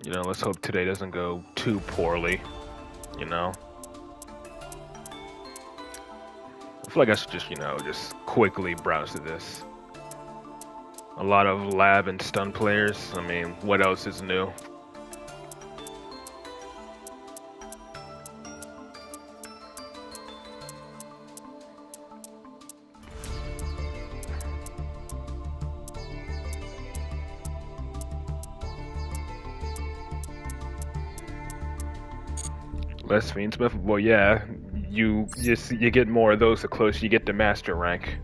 You know, let's hope today doesn't go too poorly, you know? I feel like I should just, you know, just quickly browse to this. A lot of lab and stun players. I mean, what else is new? Less Fiendsmith? Well, yeah, you get more of those the closer you get to master rank.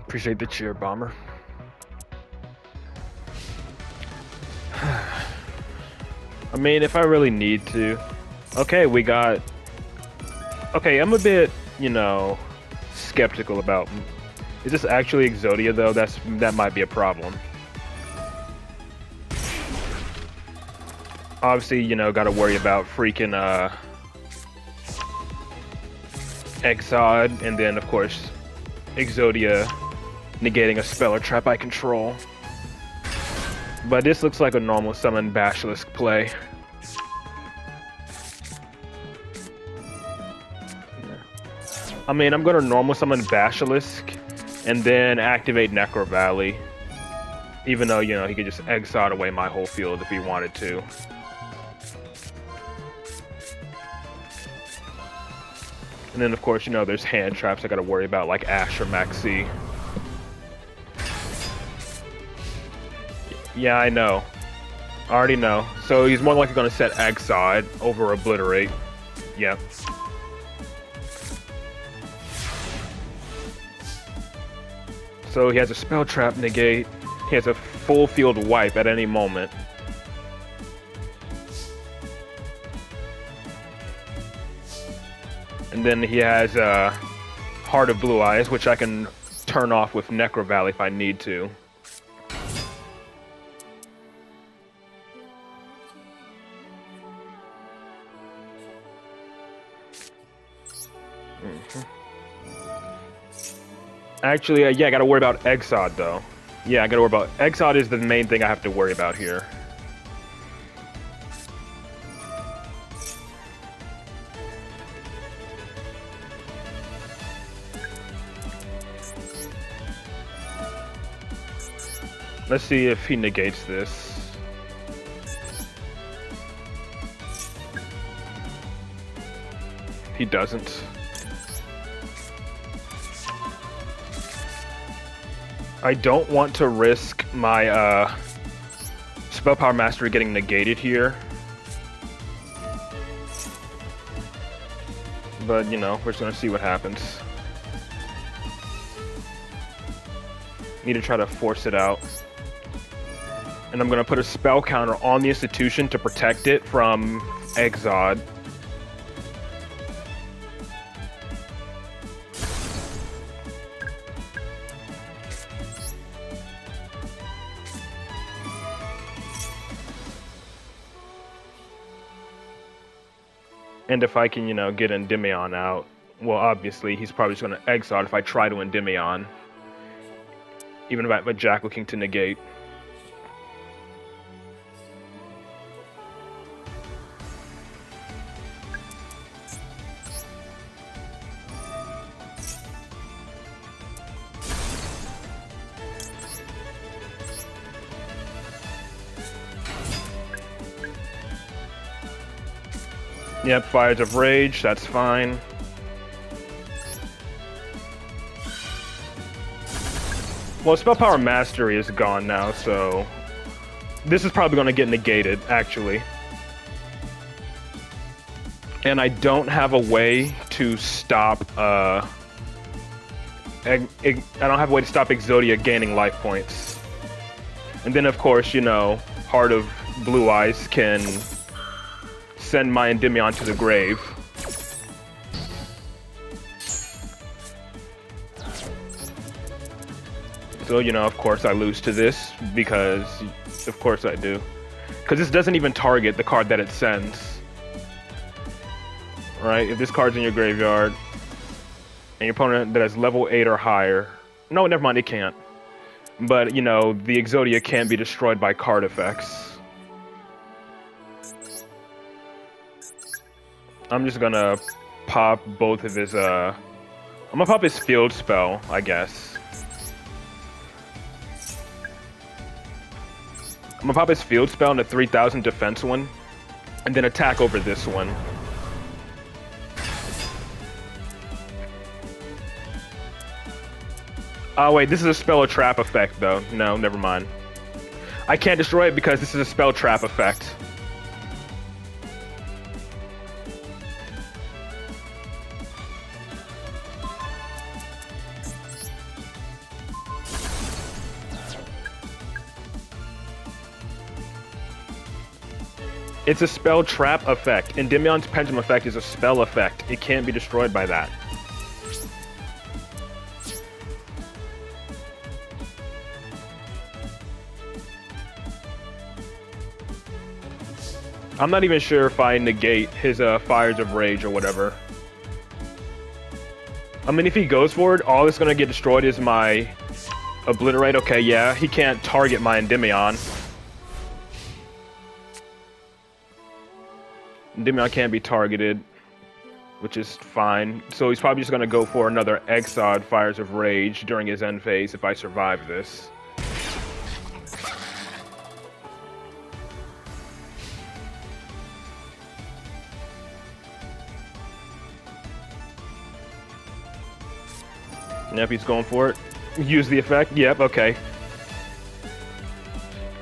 Appreciate the cheer, Bomber. I mean, if I really need to. Okay, we got... Okay, I'm a bit, you know, skeptical about... Is this actually Exodia, though? That might be a problem. Obviously, you know, gotta worry about freaking, Exod, and then, of course, Exodia negating a spell or trap I control. But this looks like a normal summon Basilisk play. I mean, I'm gonna normal summon Basilisk and then activate Necro Valley. Even though, you know, he could just Exod away my whole field if he wanted to. And then, of course, you know, there's hand traps I gotta worry about, like Ash or Maxi. Yeah, I know. I already know. So he's more likely gonna set Exod over Obliterate. Yep. So he has a spell trap negate. He has a full field wipe at any moment. And then he has Heart of Blue Eyes, which I can turn off with Necro Valley if I need to. Actually, yeah, I gotta worry about Exod, though. Yeah, I gotta worry about... Exod is the main thing I have to worry about here. Let's see if he negates this. He doesn't. I don't want to risk my Spell Power Mastery getting negated here. But, you know, we're just gonna see what happens. Need to try to force it out. And I'm gonna put a spell counter on the institution to protect it from Exod. And if I can, you know, get Endymion out, well, obviously, he's probably just going to Exod if I try to Endymion. Even if I have a Jackal King to negate. Yep, Fires of Rage, that's fine. Well, Spell Power Mastery is gone now, so... This is probably going to get negated, actually. And I don't have a way to stop I don't have a way to stop Exodia gaining life points. And then, of course, you know, Heart of Blue Eyes can send my Endymion to the grave. So, you know, of course I lose to this, because, of course I do. Because this doesn't even target the card that it sends. Right? If this card's in your graveyard, and your opponent that has level 8 or higher... No, never mind, it can't. But, you know, the Exodia can be destroyed by card effects. I'm just gonna pop both of his, I'm gonna pop his field spell, I guess. I'm gonna pop his field spell into 3000 defense one, and then attack over this one. Oh wait, this is a spell or trap effect though. No, never mind. I can't destroy it because this is a spell trap effect. It's a spell trap effect. Endymion's Pendulum effect is a spell effect. It can't be destroyed by that. I'm not even sure if I negate his Fires of Rage or whatever. I mean, if he goes for it, all that's gonna get destroyed is my Obliterate. Okay, yeah, he can't target my Endymion. Endymion can't be targeted, which is fine. So he's probably just gonna go for another Exod Fires of Rage during his end phase if I survive this. Yep, he's going for it. Use the effect. Yep, okay.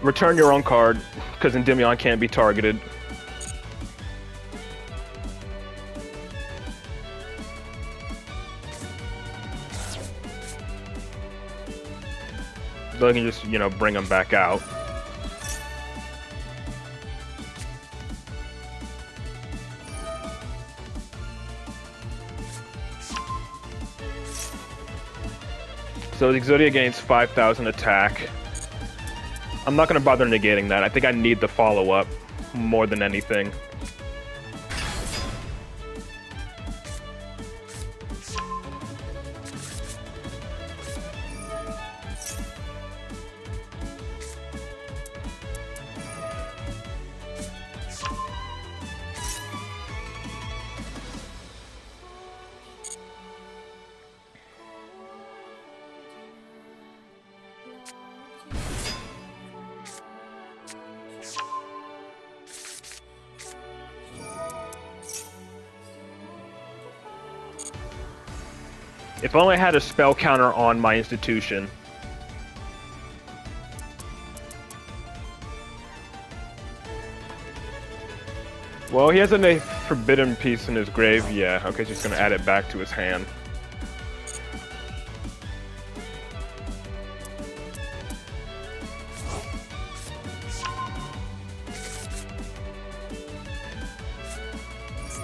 Return your own card, because Endymion can't be targeted. So I can just, you know, bring him back out. So the Exodia gains 5,000 attack. I'm not going to bother negating that. I think I need the follow-up more than anything. If only I had a spell counter on my institution. Well, he has a forbidden piece in his grave. Yeah, okay, just gonna add it back to his hand.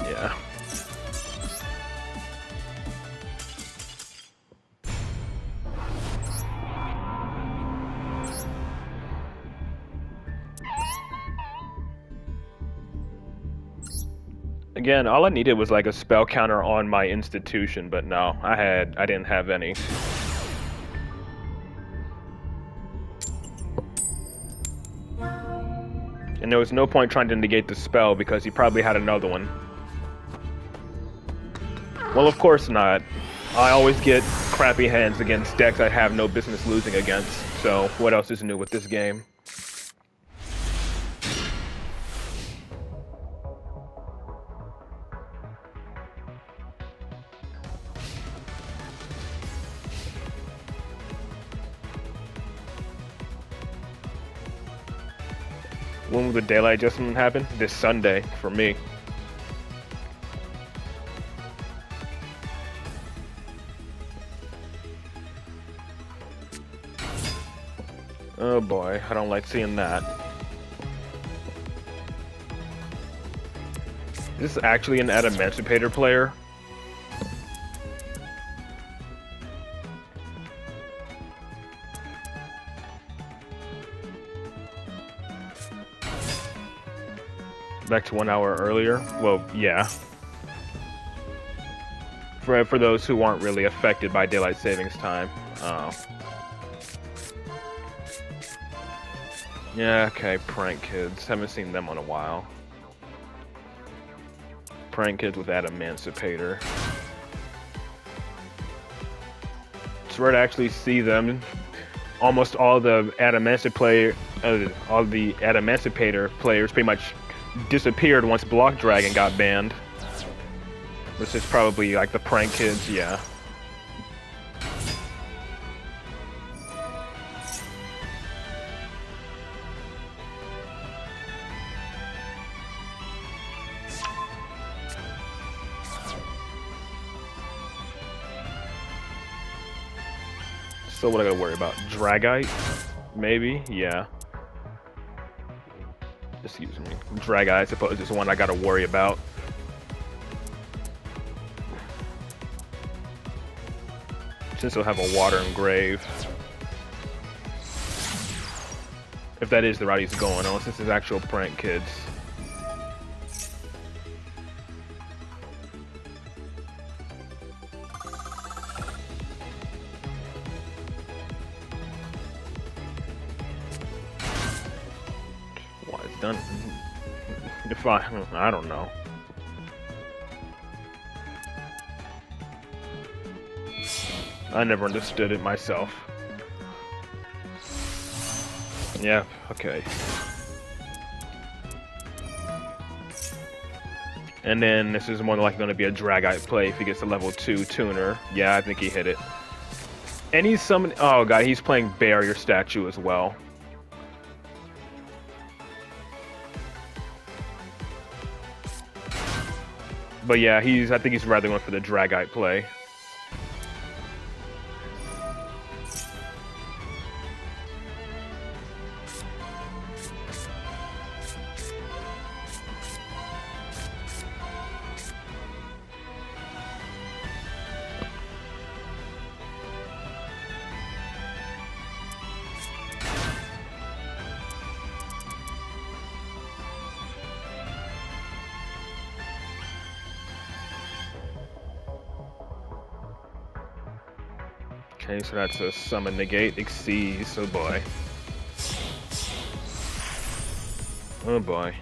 Yeah. Again, all I needed was like a spell counter on my institution, but no, I didn't have any. And there was no point trying to negate the spell because he probably had another one. Well, of course not. I always get crappy hands against decks I have no business losing against, so what else is new with this game? When will the daylight adjustment happen? This Sunday, for me. Oh boy, I don't like seeing that. Is this actually an Adamantipator player? Back to 1 hour earlier? Well, yeah. For those who aren't really affected by daylight savings time. Oh. Yeah, okay, prank kids. Haven't seen them in a while. Prank kids with Adamantipator. It's rare to actually see them. Almost all the Adamantipator players pretty much disappeared once Block Dragon got banned. This is probably like the prank kids, yeah. So what I gotta worry about? Dragite? Maybe? Yeah. Excuse me. Dragite, I suppose, is the one I gotta worry about. Since he'll have a water engrave. If that is the route he's going on, since it's actual prank kids. Why it's done? If I don't know. I never understood it myself. Yeah, okay. And then this is more than likely going to be a Dragite play if he gets a level 2 tuner. Yeah, I think he hit it. And he's summoning... Oh god, he's playing Barrier Statue as well. But yeah, I think he's rather going for the Dragite play. Okay, so that's a summon negate, exceeds, oh boy. Oh boy.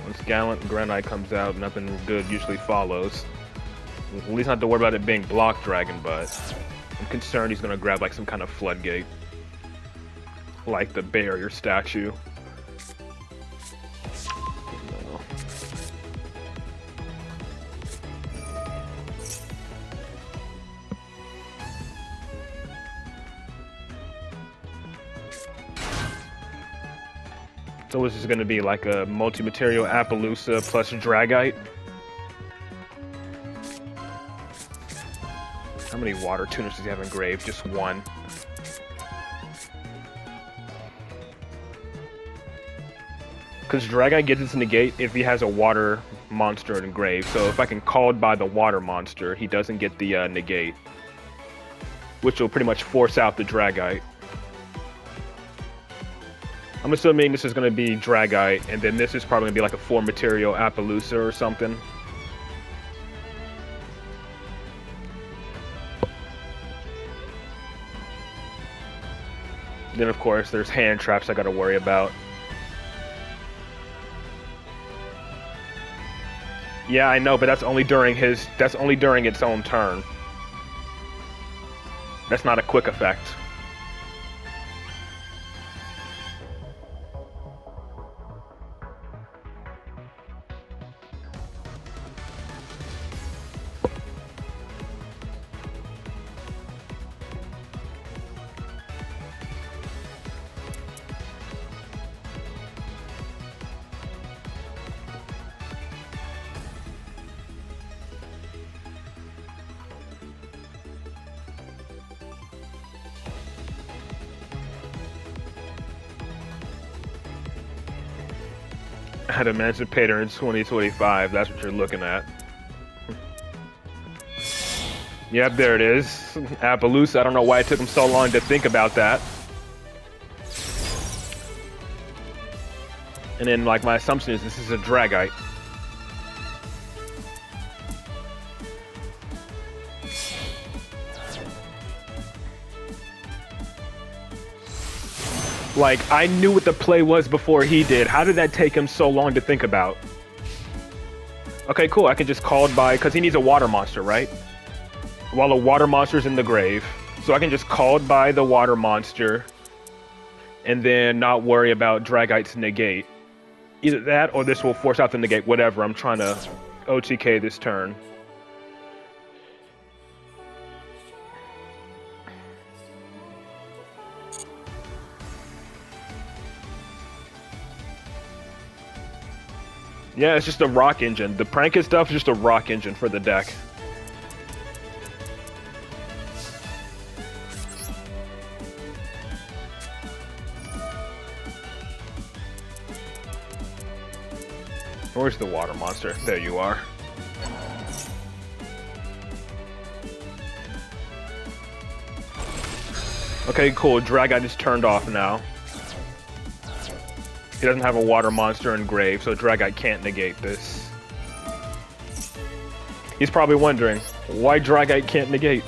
Once Gallant Granite comes out, nothing good usually follows. At least not have to worry about it being Block Dragon, but I'm concerned he's gonna grab like some kind of floodgate. Like the Barrier Statue. So this is going to be like a multi-material Appaloosa plus Dragite. How many water tuners does he have engraved? Just one. Because Dragite gets its negate if he has a water monster engraved. So if I can call by the water monster, he doesn't get the negate. Which will pretty much force out the Dragite. I'm assuming this is going to be Dragite, and then this is probably going to be like a 4-material Appaloosa or something. Then of course there's hand traps I got to worry about. Yeah, I know, but that's only during its own turn. That's not a quick effect. At Emancipator in 2025, that's what you're looking at. Yep, there it is. Appaloosa, I don't know why it took him so long to think about that. And then, like, my assumption is this is a Dragite. Like, I knew what the play was before he did. How did that take him so long to think about? Okay, cool. I can just call it by... Because he needs a water monster, right? While a water monster's in the grave. So I can just call it by the water monster. And then not worry about Dragite's negate. Either that or this will force out the negate. Whatever. I'm trying to OTK this turn. Yeah, it's just a rock engine. The prank stuff is just a rock engine for the deck. Where's the water monster? There you are. Okay, cool. Dragite is turned off now. He doesn't have a water monster in grave, so Dragite can't negate this. He's probably wondering, why Dragite can't negate?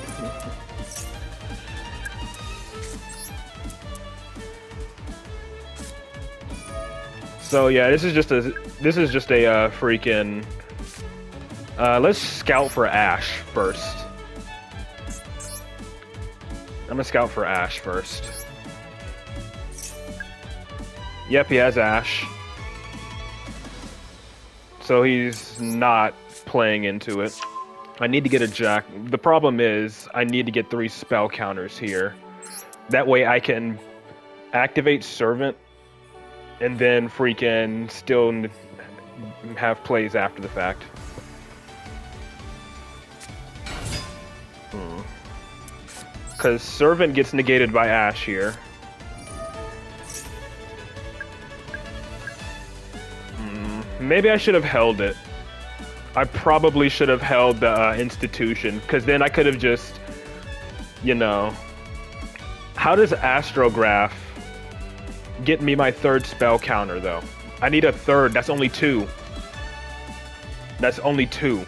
So yeah, this is just a freaking... let's scout for Ash first. I'm gonna scout for Ash first. Yep, he has Ash. So he's not playing into it. I need to get a Jack. The problem is, I need to get 3 spell counters here. That way I can activate Servant and then freaking still have plays after the fact. Because Servant gets negated by Ash here. Maybe I should have held it. I probably should have held the Institution, because then I could have just, you know... How does Astrograph get me my 3rd spell counter, though? I need a 3rd. That's only 2. That's only 2.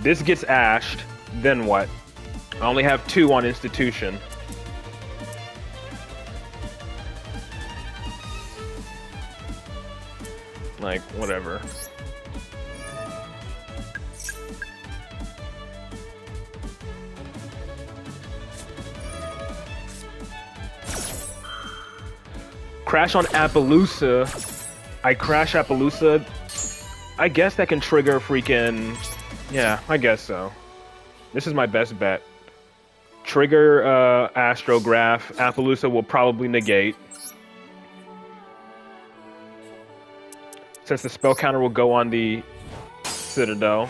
This gets ashed, then what? I only have 2 on Institution. Like, whatever. Crash on Appaloosa. I crash Appaloosa. I guess that can trigger freaking... Yeah, I guess so. This is my best bet. Trigger Astrograph. Appaloosa will probably negate. Since the spell counter will go on the Citadel.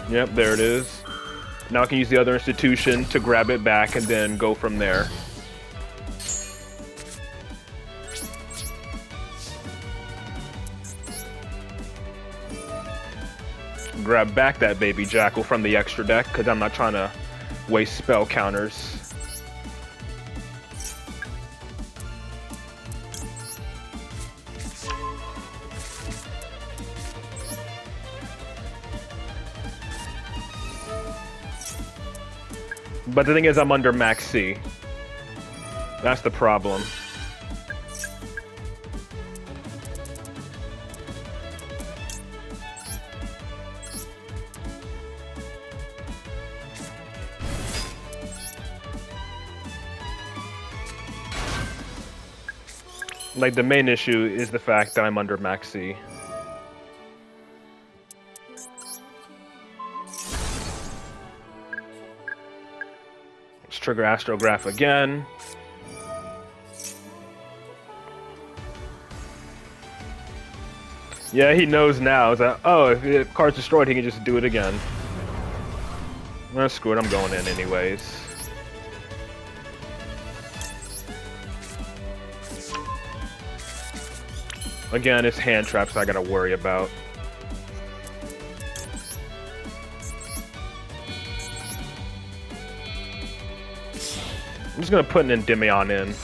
Yep, there it is. Now I can use the other Institution to grab it back and then go from there. Grab back that baby Jackal from the extra deck, because I'm not trying to waste spell counters. But the thing is, I'm under max C. That's the problem. Like, the main issue is the fact that I'm under max C. Let's trigger Astrograph again. Yeah, he knows now. It's like, oh, if the card's destroyed, he can just do it again. Well, screw it, I'm going in anyways. Again, it's hand traps I gotta worry about. I'm just gonna put an Endymion in.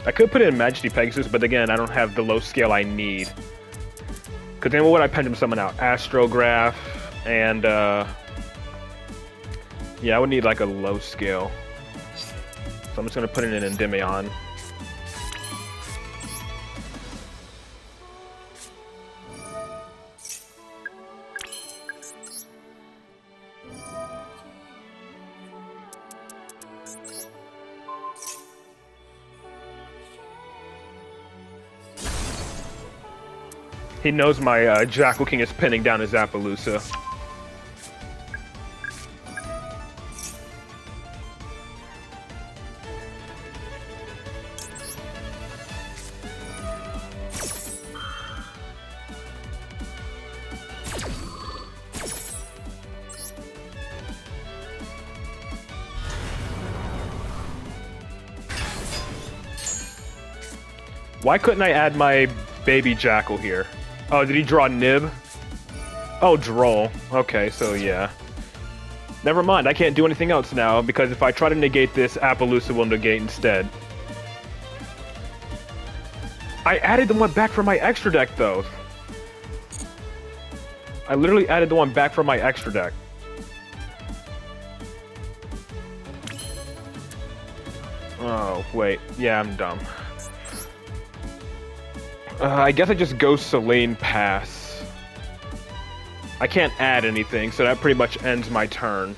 I could put it in Majesty Pegasus, but again, I don't have the low scale I need. Because then what would I Pendulum Summon out? Astrograph, and yeah, I would need like a low scale. So I'm just gonna put it in Endymion. He knows my Jackal King is pinning down his Appaloosa. Why couldn't I add my baby Jackal here? Oh, did he draw Nib? Oh, Droll. Okay, so yeah. Never mind, I can't do anything else now, because if I try to negate this, Appaloosa will negate instead. I added the one back from my extra deck, though. I literally added the one back from my extra deck. Oh, wait. Yeah, I'm dumb. I guess I just go Selene Pass. I can't add anything, so that pretty much ends my turn.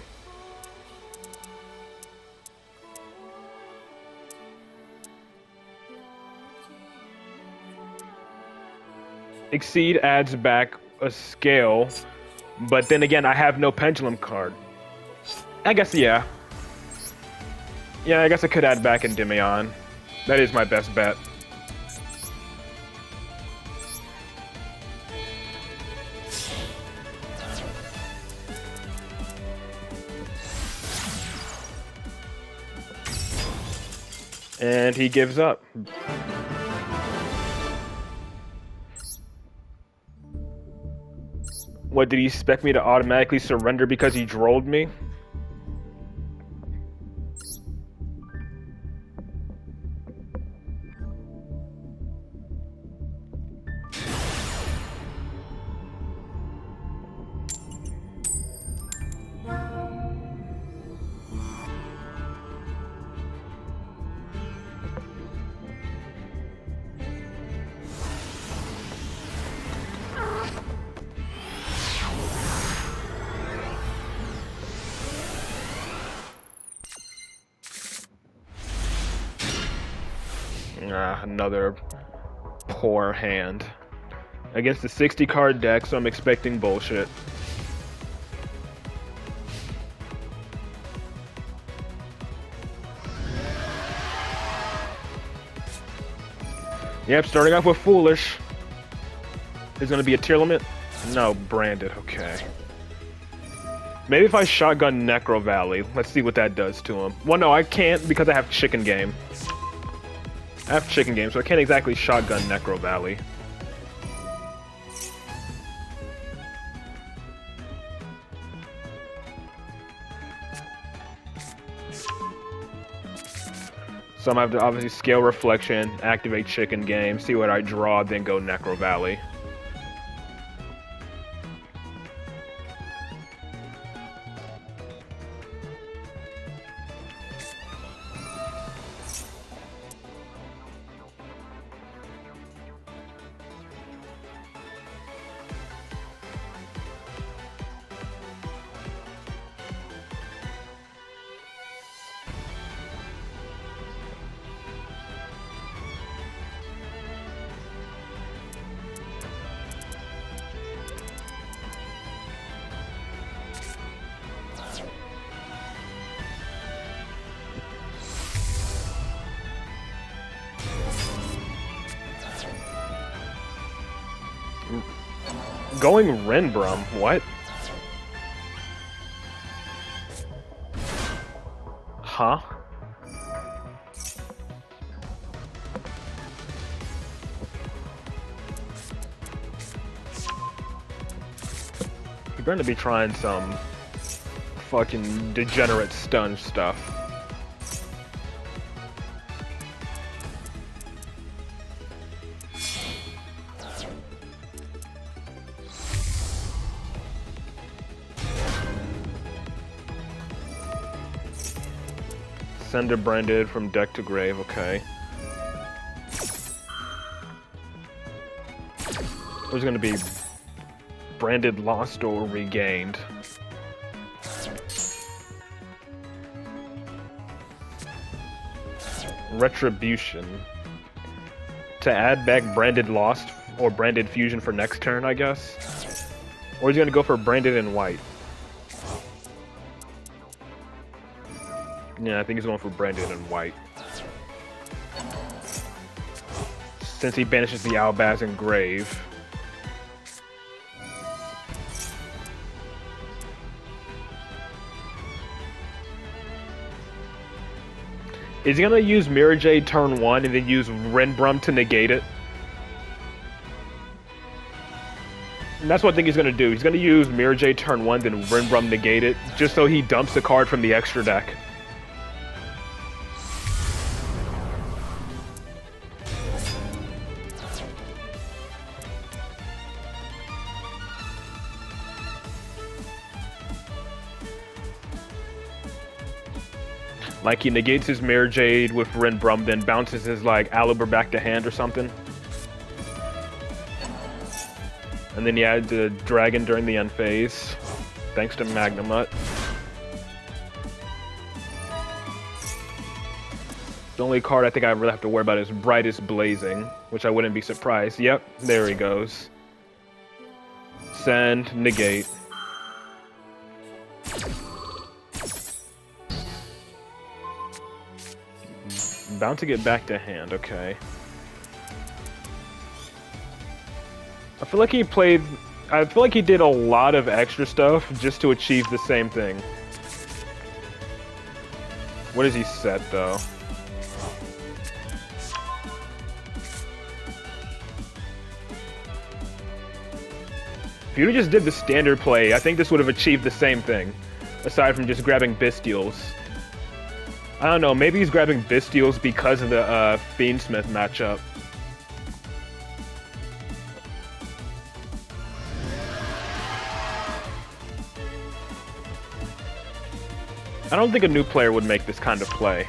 Exceed adds back a scale, but then again, I have no Pendulum card. I guess, yeah. Yeah, I guess I could add back Endymion. That is my best bet. And he gives up. What, did he expect me to automatically surrender because he drolled me? Another poor hand. Against the 60 card deck, so I'm expecting bullshit. Yep, starting off with Foolish. Is gonna be a tier limit? No, branded, okay. Maybe if I shotgun Necro Valley, let's see what that does to him. Well, no, I can't because I have Chicken Game. I have Chicken Game, so I can't exactly shotgun Necro Valley. So I'm gonna have to obviously scale Reflection, activate Chicken Game, see what I draw, then go Necro Valley. Going Renbrum, what? Huh? You're going to be trying some fucking degenerate stun stuff. Send a branded from deck to grave, okay. There's gonna be branded lost or regained. Retribution. To add back branded lost or branded fusion for next turn, I guess. Or he's gonna go for branded in white. Yeah, I think he's going for branded in white. Since he banishes the Albaz and grave. Is he gonna use Mirror Jade turn 1 and then use Renbrum to negate it? And that's what I think he's gonna do. He's gonna use Mirror Jade turn 1, then Renbrum negate it, just so he dumps a card from the extra deck. Like he negates his Mirror Jade with Renbrum, then bounces his like Aliber back to hand or something. And then he adds the Dragon during the end phase, thanks to Magnamut. The only card I think I really have to worry about is Brightest Blazing, which I wouldn't be surprised. Yep, there he goes. Send, negate. Bound to get back to hand, okay. I feel like he did a lot of extra stuff just to achieve the same thing. What does he set, though? If you just did the standard play, I think this would have achieved the same thing. Aside from just grabbing Bestials. I don't know, maybe he's grabbing Bestials because of the Fiendsmith matchup. I don't think a new player would make this kind of play.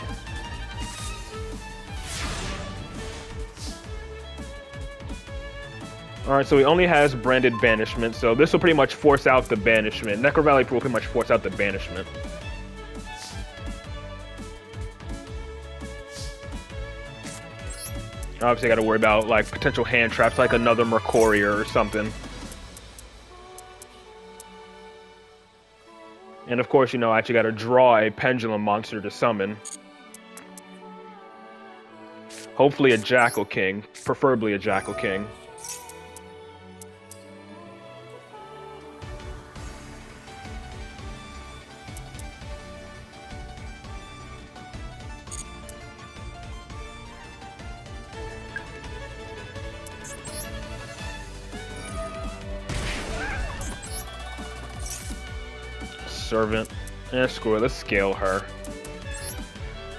Alright, so he only has branded banishment, so this will pretty much force out the banishment. Necro Valley will pretty much force out the banishment. Obviously, I gotta worry about like potential hand traps, like another Mercurier or something. And of course, you know, I actually gotta draw a Pendulum monster to summon. Hopefully a Jackal King, preferably a Jackal King. Servant. Screw it, let's scale her.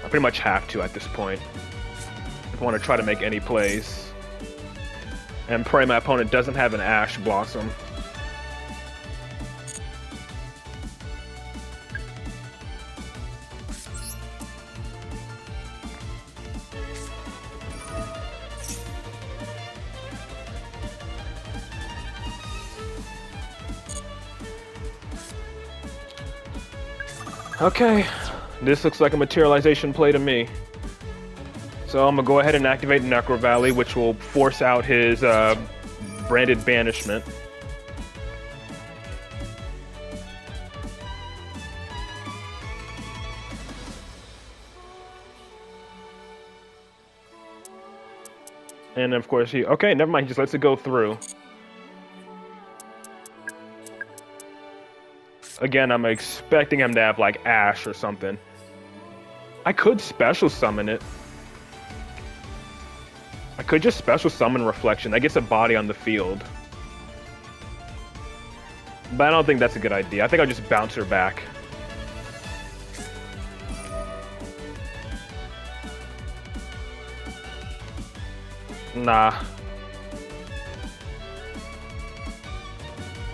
I pretty much have to at this point. If I want to try to make any plays. And pray my opponent doesn't have an Ash Blossom. Okay, this looks like a materialization play to me. So I'm gonna go ahead and activate Necro Valley, which will force out his branded banishment. And of course okay, never mind, he just lets it go through. Again, I'm expecting him to have like Ash or something. I could special summon it. I could just special summon Reflection. That gets a body on the field. But I don't think that's a good idea. I think I'll just bounce her back. Nah.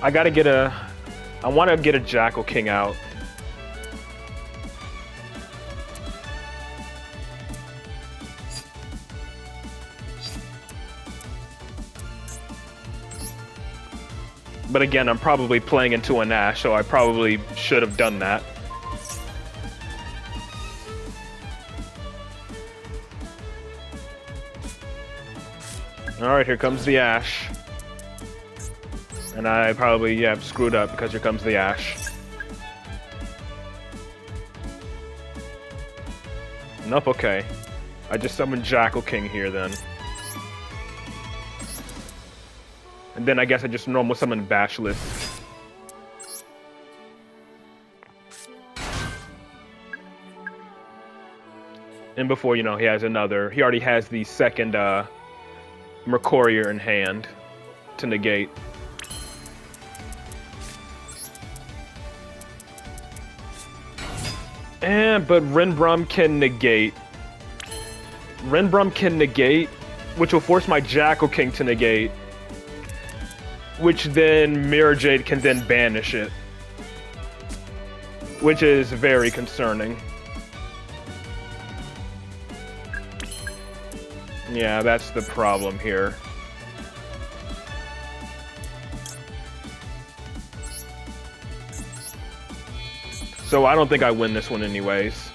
I gotta get a... I want to get a Jackal King out. But again, I'm probably playing into an Ash, so I probably should have done that. Alright, here comes the Ash. And I probably, yeah, screwed up because here comes the Ash. Nope, okay. I just summoned Jackal King here then. And then I guess I just normal summon Basilisk. And before, you know, he has another. He already has the second Mercurier in hand to negate. But Renbrum can negate. Renbrum can negate, which will force my Jackal King to negate. Which then Mirror Jade can then banish it. Which is very concerning. Yeah, that's the problem here. So I don't think I win this one anyways.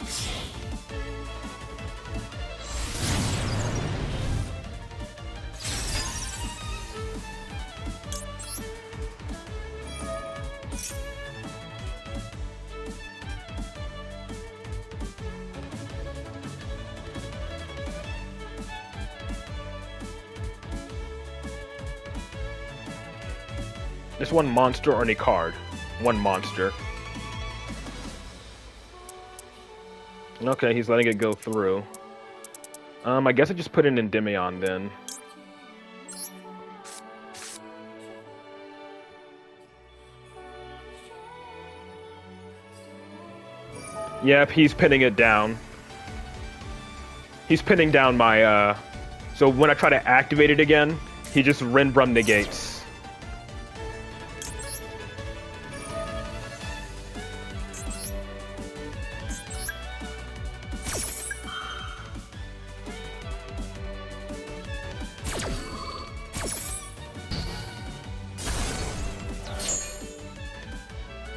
Just one monster or any card. One monster. Okay, he's letting it go through. I guess I just put in Endymion then. Yep, he's pinning it down. He's pinning down my, so when I try to activate it again, he just Renbrum negates.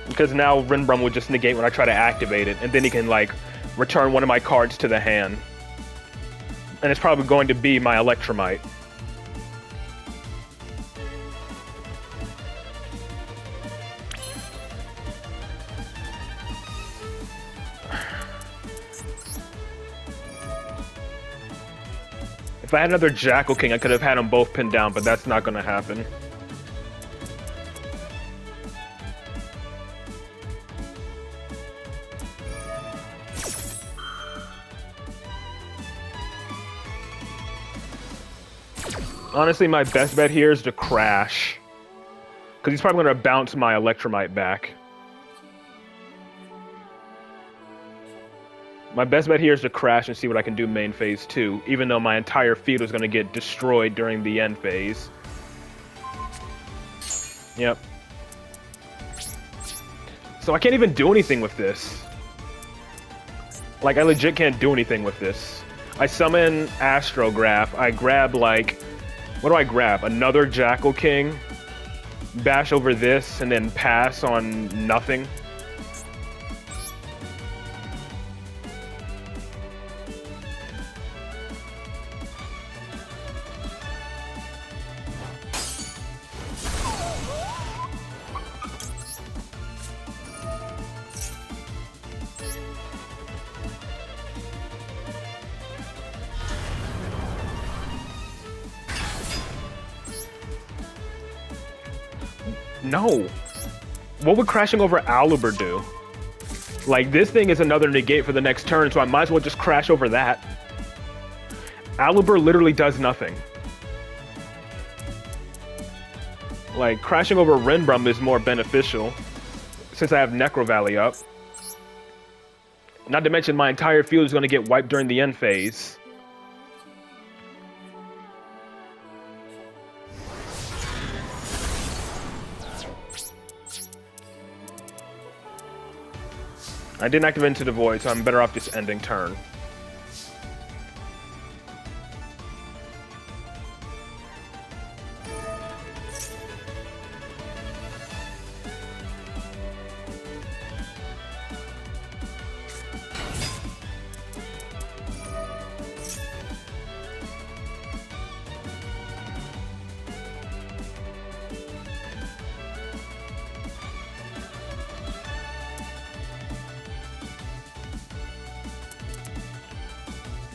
Because now Renbrum would just negate when I try to activate it, and then he can, like, return one of my cards to the hand. And it's probably going to be my Electromite. If I had another Jackal King, I could have had them both pinned down, but that's not going to happen. Honestly, my best bet here is to crash. Because he's probably going to bounce my Electromite back. My best bet here is to crash and see what I can do main phase 2, even though my entire field is going to get destroyed during the end phase. Yep. So I can't even do anything with this. Like, I legit can't do anything with this. I summon Astrograph, I grab, like... What do I grab? Another Jackal King? Bash over this, and then pass on nothing? No. What would crashing over Aluber do? Like, this thing is another negate for the next turn, so I might as well just crash over that. Aluber literally does nothing. Like, crashing over Renbrum is more beneficial, since I have Necro Valley up. Not to mention, my entire field is going to get wiped during the end phase. I didn't activate Into the Void, so I'm better off just ending turn.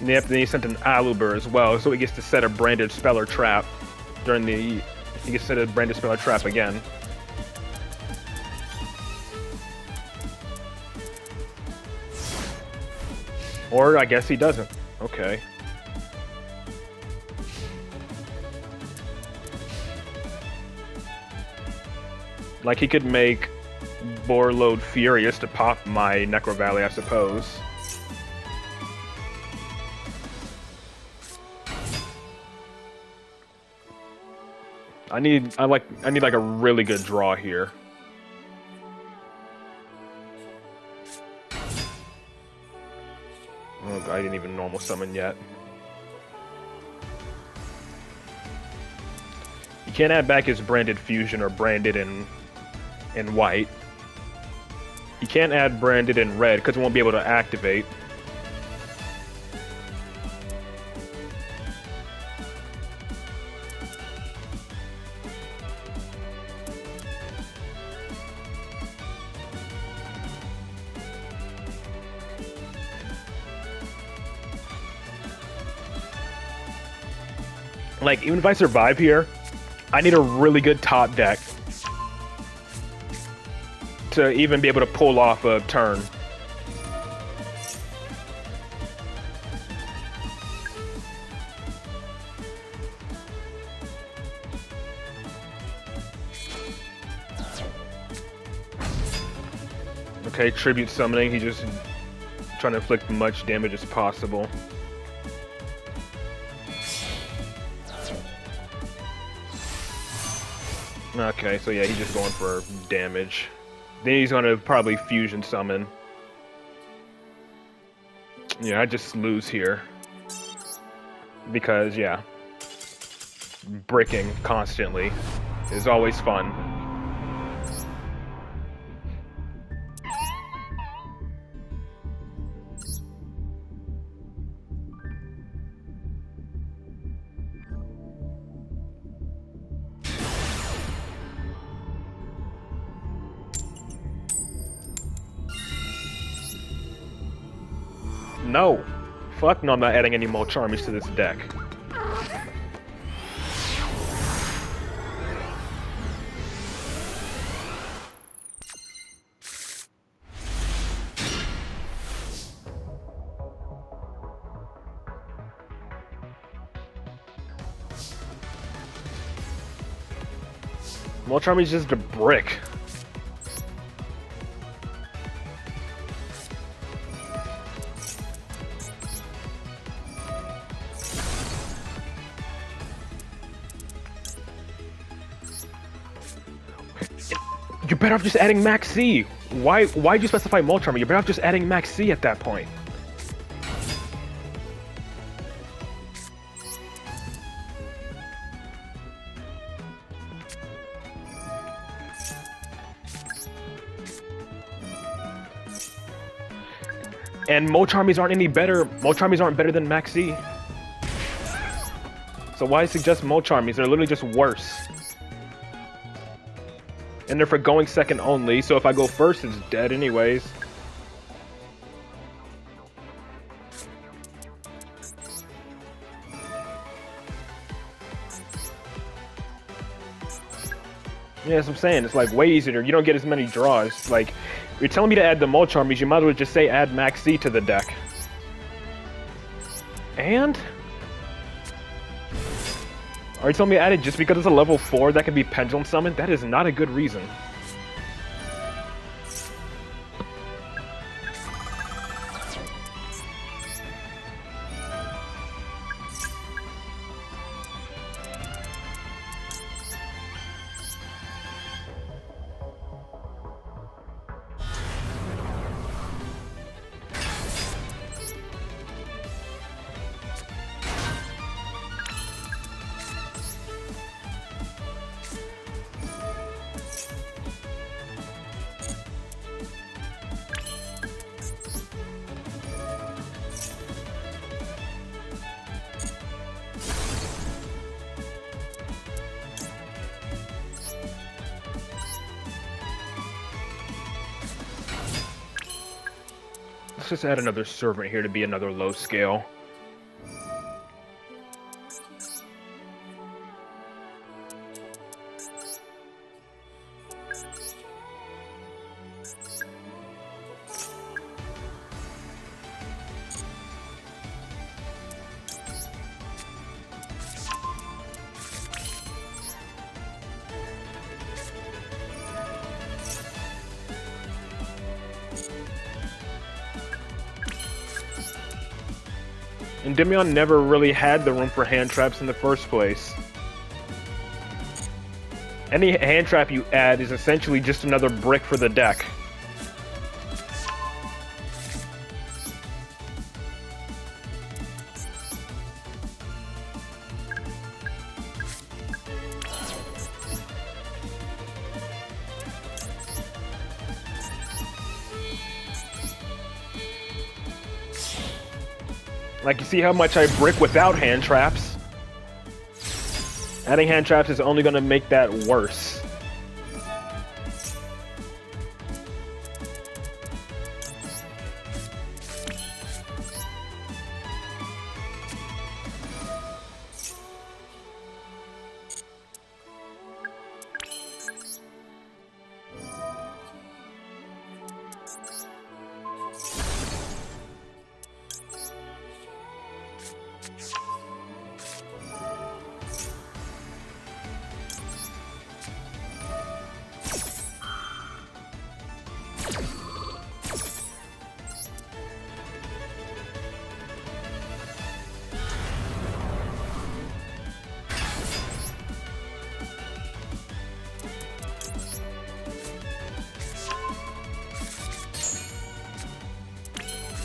Yep, then he sent an Aluber as well, so he gets to set a branded spell or trap during the... He gets to set a branded spell or trap again. Or I guess he doesn't. Okay. Like, he could make Borload Furious to pop my Necro Valley, I suppose. I need like a really good draw here. Oh, I didn't even normal summon yet. You can't add back his branded fusion or branded in white. You can't add branded in red because it won't be able to activate. Like, even if I survive here, I need a really good top deck to even be able to pull off a turn. Okay, tribute summoning, he's just trying to inflict much damage as possible. Okay, so yeah, he's just going for damage. Then he's gonna probably fusion summon. Yeah, I just lose here. Because, yeah. Bricking constantly is always fun. No! Fuck no, I'm not adding any more Charmies to this deck. More Charmies is just a brick. You're better off just adding Max C. Why'd you specify Molcharmer? You're better off just adding Max C at that point. And Molcharmies aren't any better. Molcharmies aren't better than Max C. So why suggest Molcharmies? They're literally just worse. And they're for going second only, so if I go first, it's dead anyways. Yeah, that's what I'm saying. It's like way easier. You don't get as many draws. Like, you're telling me to add the Mulch Armies, you might as well just say add Max C to the deck. And? Are you telling me to add it just because it's a level 4 that can be Pendulum Summoned? That is not a good reason. Let's just add another servant here to be another low scale. Endymion never really had the room for hand traps in the first place. Any hand trap you add is essentially just another brick for the deck. Like, you see how much I brick without hand traps? Adding hand traps is only going to make that worse.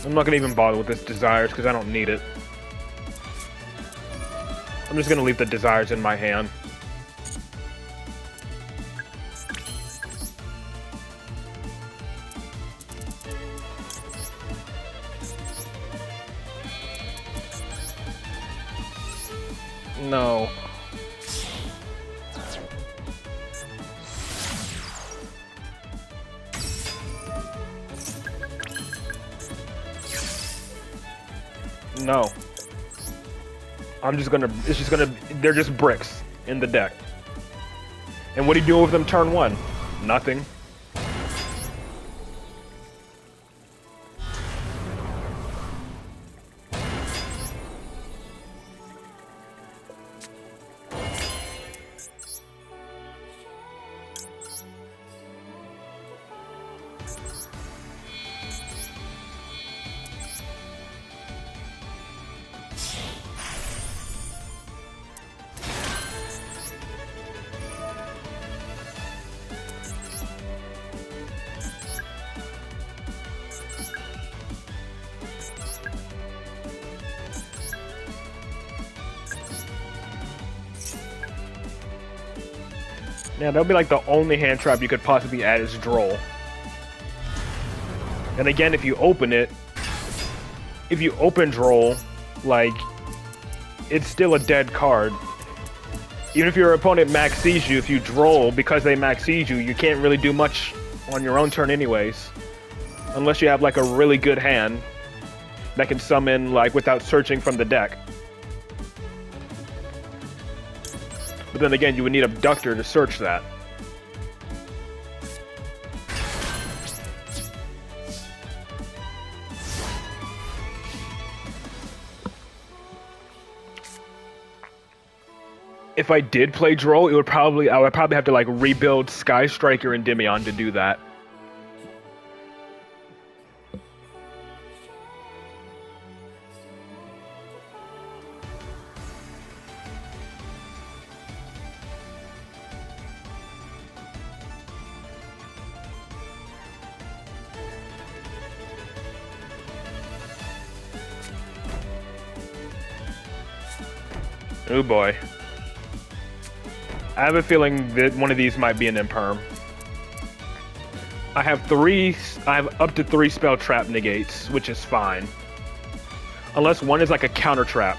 I'm not gonna even bother with this Desires because I don't need it. I'm just gonna leave the Desires in my hand. No. No. They're just bricks in the deck. And what do you do with them turn 1? Nothing. Yeah, that would be like the only hand trap you could possibly add is Droll. And again, if you open Droll, like, it's still a dead card. Even if your opponent max sees you, if you Droll, because they max sees you, you can't really do much on your own turn anyways. Unless you have like a really good hand that can summon like without searching from the deck. But then again, you would need Abductor to search that. if I did play Duel, I would probably have to like rebuild Sky Striker and Endymion to do that. Oh boy. I have a feeling that one of these might be an imperm. I have up to 3 spell trap negates, which is fine. Unless one is like a counter trap.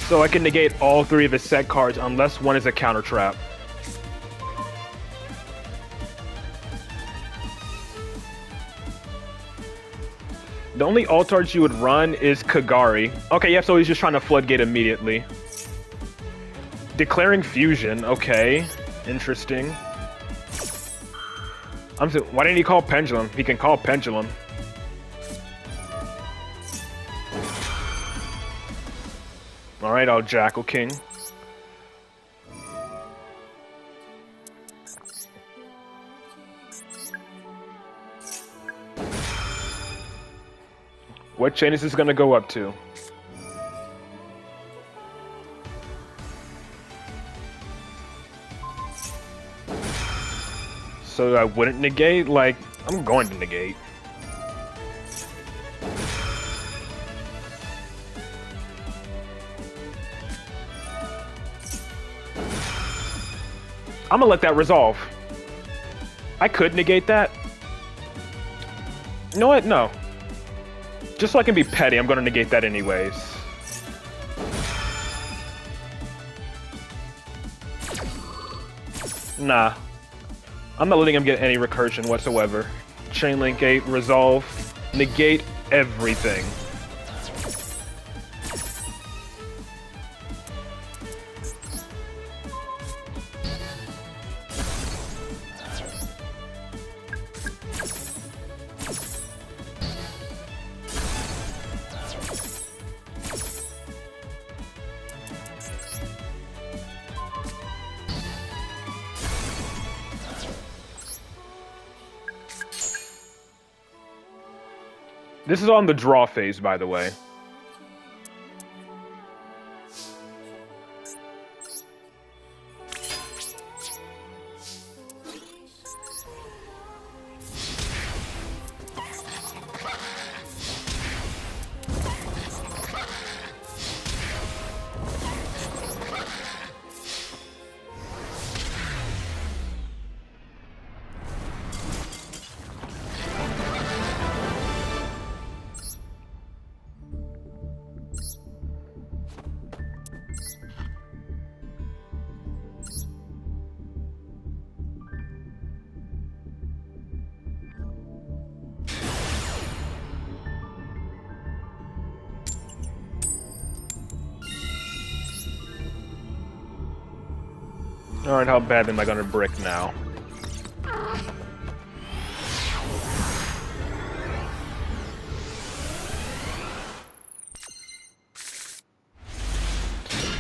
So I can negate all 3 of his set cards unless one is a counter trap. The only alt-arts you would run is Kagari. Okay, yeah, so he's just trying to floodgate immediately. Declaring fusion, okay. Interesting. Why didn't he call Pendulum? He can call Pendulum. Alright, I'll Jackal King. What chain is this gonna go up to? So I wouldn't negate? Like, I'm going to negate. I'm gonna let that resolve. I could negate that. You know what? No. Just so I can be petty, I'm gonna negate that anyways. Nah. I'm not letting him get any recursion whatsoever. Chain Link 8, resolve, negate everything. This is on the draw phase, by the way. Alright, how bad am I gonna brick now?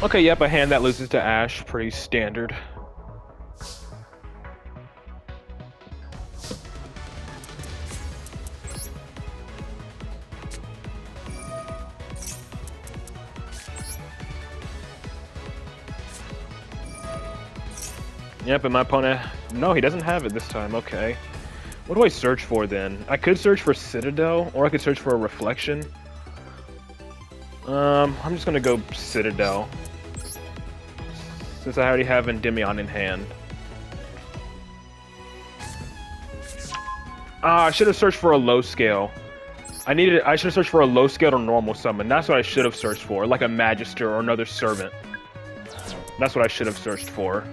Okay, yep, a hand that loses to Ash, pretty standard. Yep, and my opponent... No, he doesn't have it this time, okay. What do I search for then? I could search for Citadel, or I could search for a Reflection. I'm just gonna go Citadel. Since I already have Endymion in hand. I should have searched for a low scale. I should have searched for a low scale or normal summon. That's what I should have searched for, like a Magister or another Servant. That's what I should have searched for.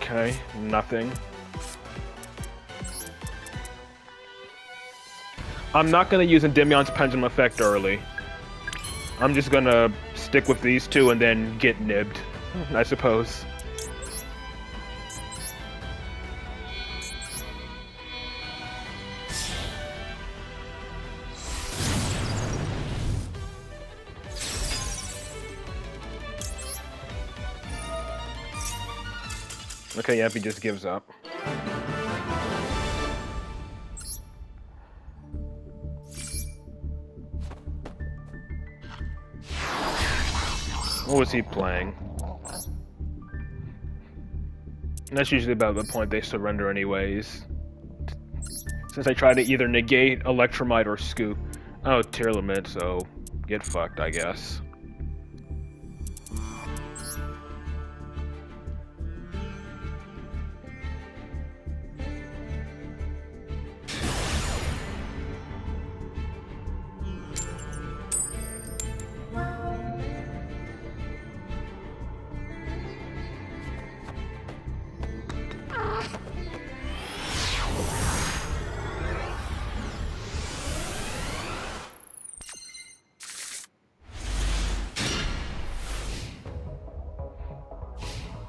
Okay, nothing. I'm not gonna use Endymion's pendulum effect early. I'm just gonna stick with these two and then get nibbed, I suppose. Okay, yep, he just gives up. What was he playing? And that's usually about the point they surrender anyways. Since I try to either negate, Electromite, or Scoop. Oh, tier limit, so get fucked, I guess.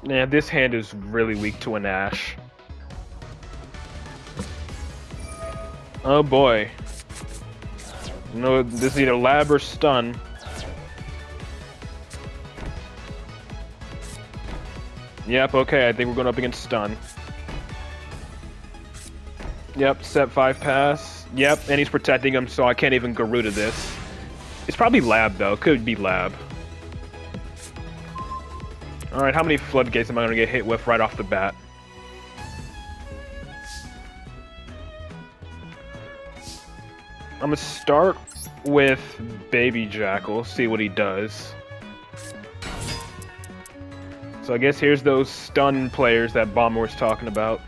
Yeah, this hand is really weak to an Ash. Oh boy. No, this is either lab or stun. Yep, okay, I think we're going up against stun. Yep, set 5 pass. Yep, and he's protecting him, so I can't even Garuda this. It's probably lab, though. Could be lab. Alright, how many floodgates am I going to get hit with right off the bat? I'm going to start with Baby Jackal, see what he does. So I guess here's those stun players that Bomber was talking about.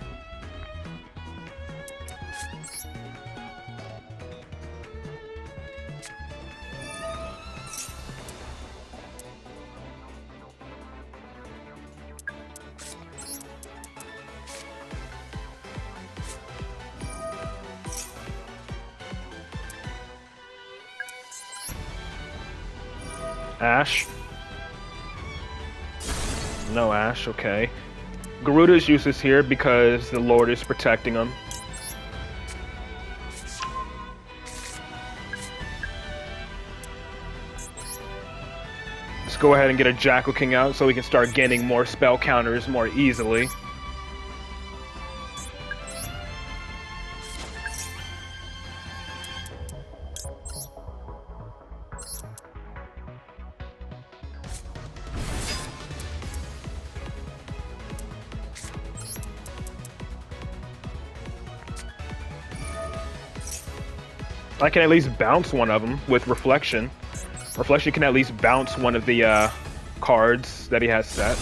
Ash. No Ash, okay. Garuda's useless here because the Lord is protecting him. Let's go ahead and get a Jackal King out so we can start gaining more spell counters more easily. I can at least bounce one of them with Reflection. Reflection can at least bounce one of the cards that he has set.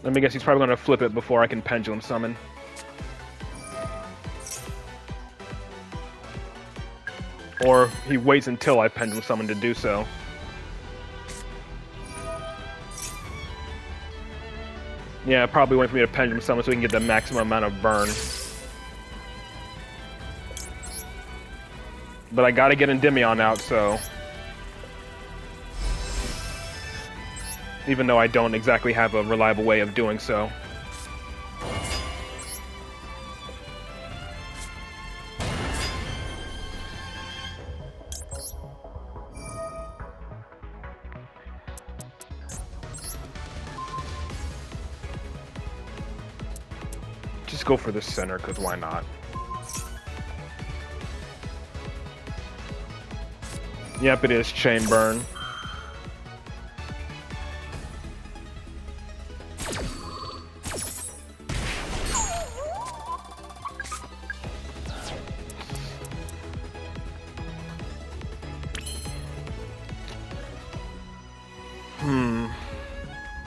Let me guess, he's probably going to flip it before I can Pendulum Summon. Or he waits until I Pendulum Summon to do so. Yeah, probably wait for me to Pendulum Summon so we can get the maximum amount of burn. But I gotta get Endymion out, so... Even though I don't exactly have a reliable way of doing so. Just go for the center, because why not? Yep, it is Chain Burn.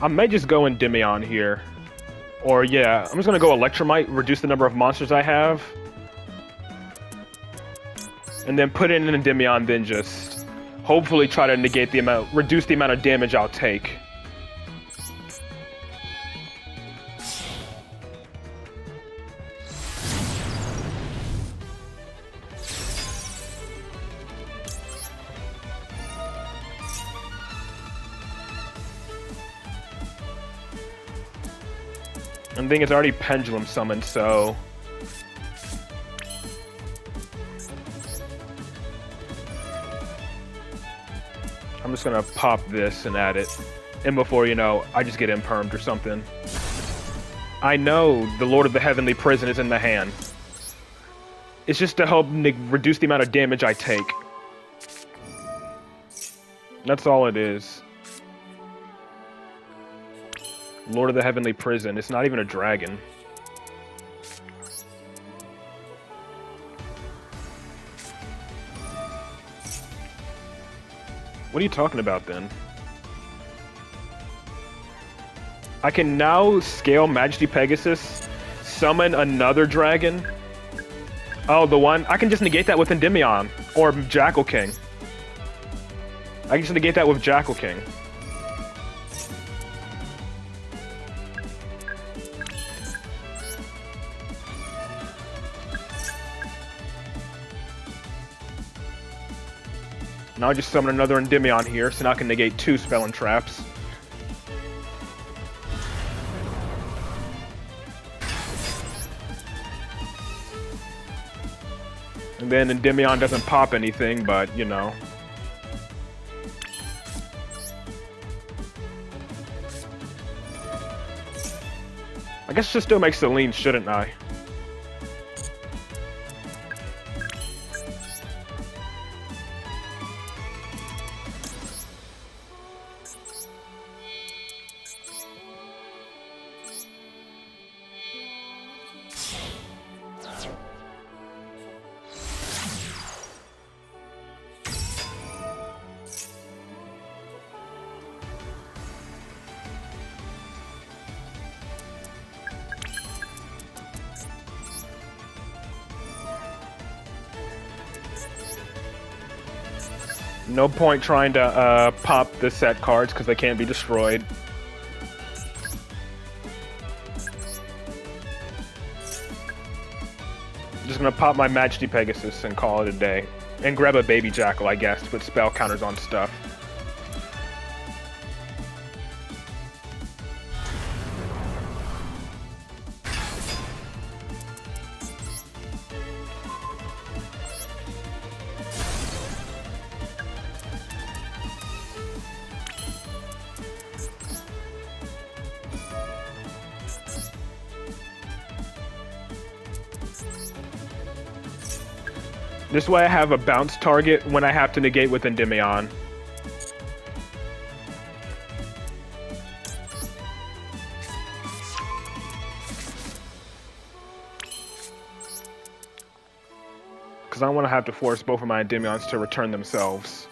I may just go Endymion here. Or yeah, I'm just gonna go Electromite, reduce the number of monsters I have. And then put in an Endymion, then just hopefully try to negate the amount, reduce the amount of damage I'll take. And the thing is already Pendulum summoned, so... I'm just gonna pop this and add it. And before you know, I just get impermed or something. I know the Lord of the Heavenly Prison is in the hand. It's just to help reduce the amount of damage I take. That's all it is. Lord of the Heavenly Prison. It's not even a dragon. What are you talking about then? I can now scale Majesty Pegasus, summon another dragon. Oh, the one? I can just negate that with Endymion or Jackal King. I can just negate that with Jackal King. Now I just summon another Endymion here, so now I can negate 2 spell and traps. And then Endymion doesn't pop anything, but, you know. I guess I should still make Selene, shouldn't I? No point trying to pop the set cards because they can't be destroyed. Just gonna pop my Majesty Pegasus and call it a day. And grab a Baby Jackal, I guess, to put spell counters on stuff. This way I have a bounce target when I have to negate with Endymion. Because I don't want to have to force both of my Endymions to return themselves.